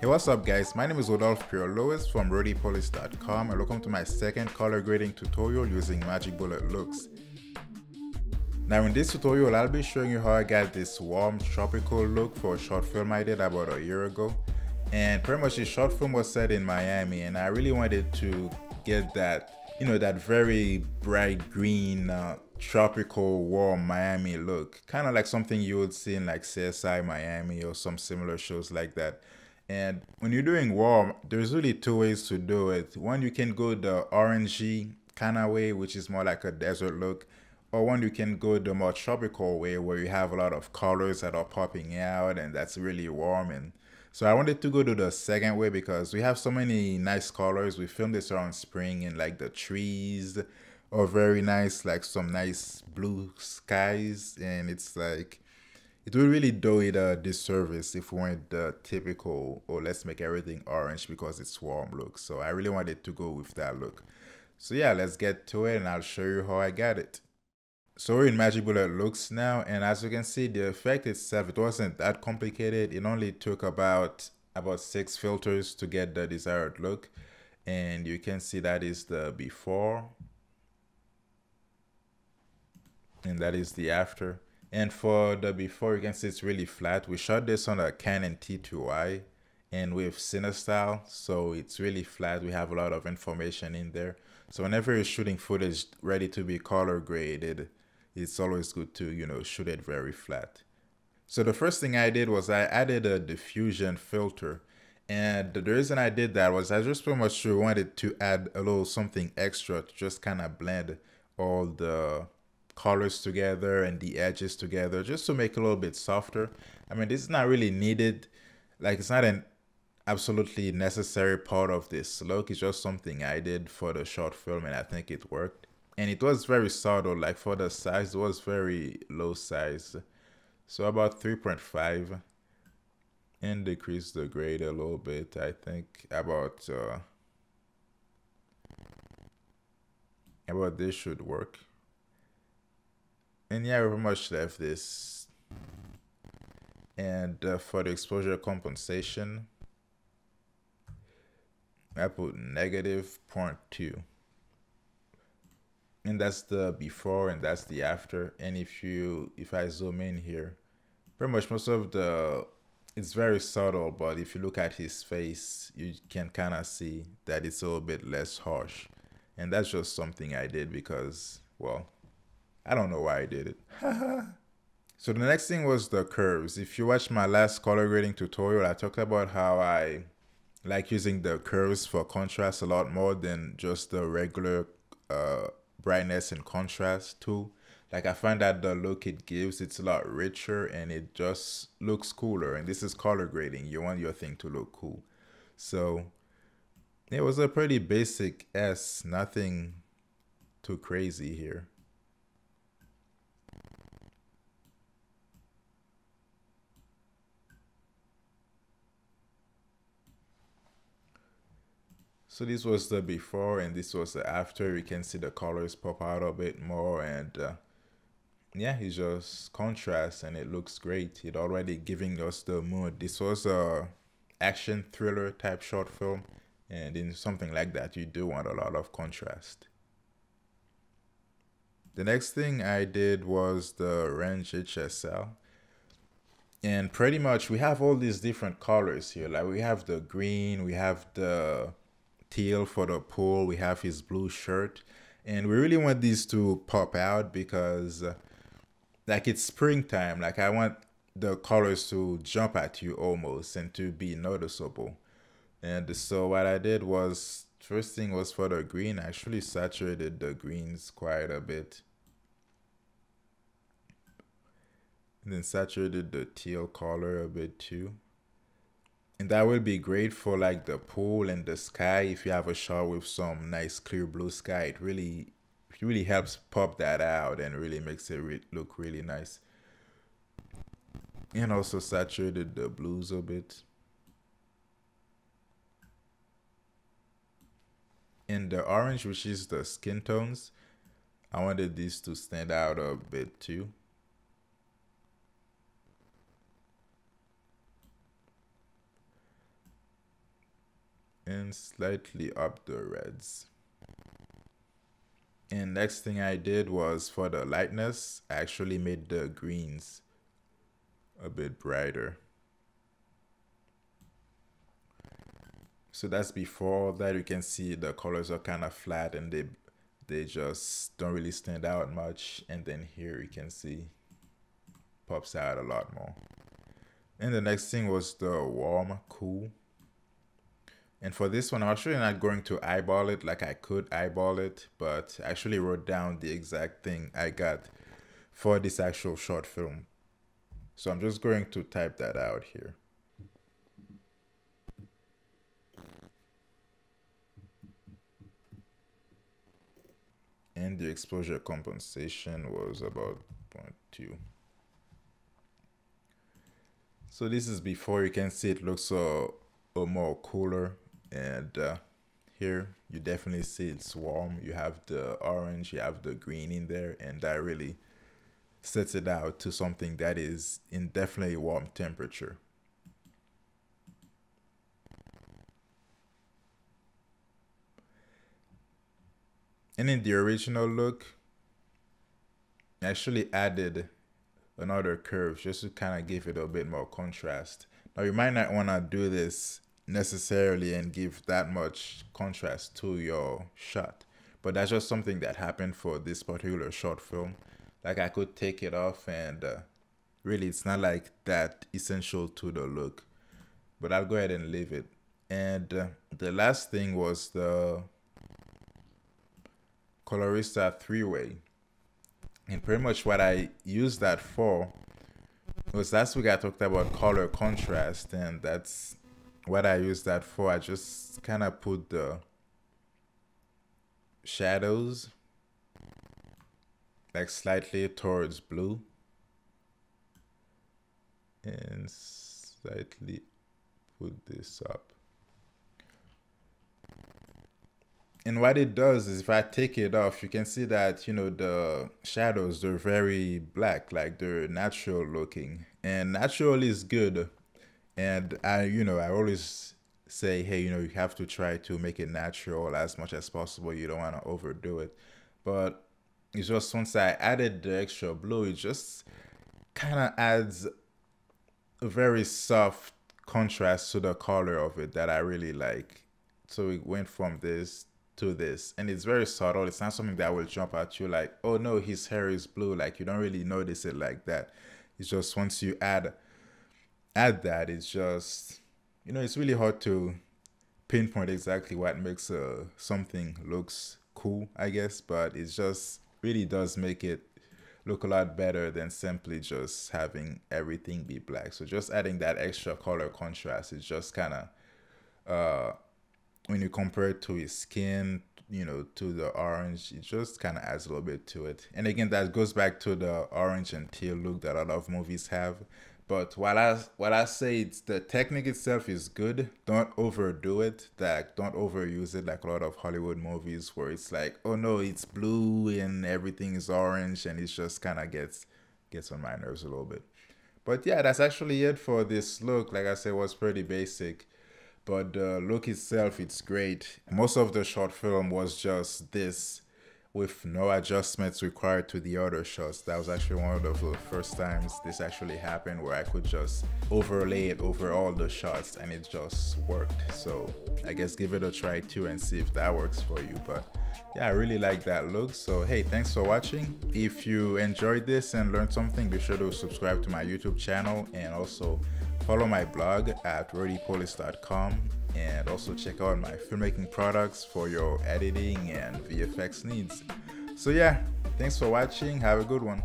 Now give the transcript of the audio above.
Hey, what's up guys? My name is Rodolphe Pierre-Louis from RodyPolish.com and welcome to my second color grading tutorial using Magic Bullet looks. Now in this tutorial, I'll be showing you how I got this warm tropical look for a short film I did about a year ago. And pretty much the short film was set in Miami and I really wanted to get that, that very bright green, tropical warm Miami look. Kind of like something you would see in like CSI Miami or some similar shows like that. And when you're doing warm, there's really two ways to do it. One, you can go the orangey kind of way, which is more like a desert look. Or one, you can go the more tropical way where you have a lot of colors that are popping out and that's really warm. And so I wanted to go to the second way because we have so many nice colors. We filmed this around spring and like the trees are very nice, like some nice blue skies. And it's like, it would really do it a disservice if we went the typical, or let's make everything orange because it's warm look. So I really wanted to go with that look. So yeah, let's get to it and I'll show you how I got it. So we're in Magic Bullet looks now, and as you can see, the effect itself, it wasn't that complicated. It only took about 6 filters to get the desired look. And you can see that is the before. And that is the after. And for the before, you can see it's really flat. We shot this on a Canon T2i and with CineStyle, so it's really flat. We have a lot of information in there. So whenever you're shooting footage ready to be color graded, it's always good to, shoot it very flat. So the first thing I did was I added a diffusion filter. And the reason I did that was I just pretty much wanted to add a little something extra to just kind of blend all the colors together and the edges together just to make it a little bit softer. I mean, this is not really needed. Like, it's not an absolutely necessary part of this look. It's just something I did for the short film and I think it worked. And it was very subtle. Like for the size, it was very low size. So about 3.5 and decrease the grade a little bit. I think about this should work. And yeah, we pretty much left this. And for the exposure compensation, I put -0.2. And that's the before and that's the after. And if I zoom in here, pretty much most of it's very subtle, but if you look at his face, you can kind of see that it's a little bit less harsh. And that's just something I did because, well, I don't know why I did it. So the next thing was the curves. If you watched my last color grading tutorial, I talked about how I like using the curves for contrast a lot more than just the regular brightness and contrast tool. Like I find that the look it gives, it's a lot richer and it just looks cooler. And this is color grading. You want your thing to look cool. So it was a pretty basic S, nothing too crazy here. So this was the before and this was the after. You can see the colors pop out a bit more and yeah, it's just contrast and it looks great. It already giving us the mood. This was a action thriller type short film, and in something like that you do want a lot of contrast. The next thing I did was the Range HSL. And pretty much we have all these different colors here. Like we have the green, we have the teal for the pool, we have his blue shirt. And we really want these to pop out because like it's springtime. Like I want the colors to jump at you almost and to be noticeable. And so what I did was, first thing was for the green, I actually saturated the greens quite a bit. And then saturated the teal color a bit too. And that will be great for like the pool and the sky. If you have a shot with some nice clear blue sky, it really helps pop that out and really makes it look really nice. And also saturated the blues a bit. And the orange, which is the skin tones, I wanted these to stand out a bit too. and slightly up the reds. And next thing I did was for the lightness, I actually made the greens a bit brighter. So that's before that. You can see the colors are kind of flat and they just don't really stand out much. And then here you can see pops out a lot more. And the next thing was the warm cool. And for this one, I'm actually not going to eyeball it like I could eyeball it, but I actually wrote down the exact thing I got for this actual short film. So I'm just going to type that out here. And the exposure compensation was about 0.2. So this is before. You can see it looks a more cooler. And here you definitely see it's warm. You have the orange, you have the green in there, and that really sets it out to something that is in definitely warm temperature. And in the original look, I actually added another curve just to kind of give it a bit more contrast. Now you might not want to do this necessarily and give that much contrast to your shot, but that's just something that happened for this particular short film. Like I could take it off and really it's not like that essential to the look, but I'll go ahead and leave it. And the last thing was the Colorista 3-way. And pretty much what I used that for was last week I talked about color contrast, and that's what I used that for. I just kind of put the shadows like slightly towards blue and slightly put this up. And what it does is if I take it off, you can see that, you know, the shadows, they're very black, like they're natural looking, and natural is good. And I always say, hey, you have to try to make it natural as much as possible. You don't want to overdo it. But it's just once I added the extra blue, it just kind of adds a very soft contrast to the color of it that I really like. So it went from this to this, and it's very subtle. It's not something that will jump at you like, oh no, his hair is blue. Like you don't really notice it like that. It's just once you add that, it's just, it's really hard to pinpoint exactly what makes something looks cool, I guess, but it just really does make it look a lot better than simply just having everything be black. So just adding that extra color contrast is just kind of when you compare it to his skin, to the orange, it just kind of adds a little bit to it. And again, that goes back to the orange and teal look that a lot of movies have. But while I say it's the technique itself is good, don't overdo it. Like don't overuse it like a lot of Hollywood movies where it's like, oh no, it's blue and everything is orange, and it just kind of gets on my nerves a little bit. But yeah, that's actually it for this look. Like I said, it was pretty basic, but the look itself, it's great. Most of the short film was just this, with no adjustments required to the other shots. That was actually one of the first times this actually happened, where I could just overlay it over all the shots and it just worked. So I guess give it a try too and see if that works for you. But yeah, I really like that look. So hey, thanks for watching. If you enjoyed this and learned something, be sure to subscribe to my YouTube channel and also follow my blog at rodypolis.com. And also check out my filmmaking products for your editing and VFX needs. So yeah, thanks for watching. Have a good one.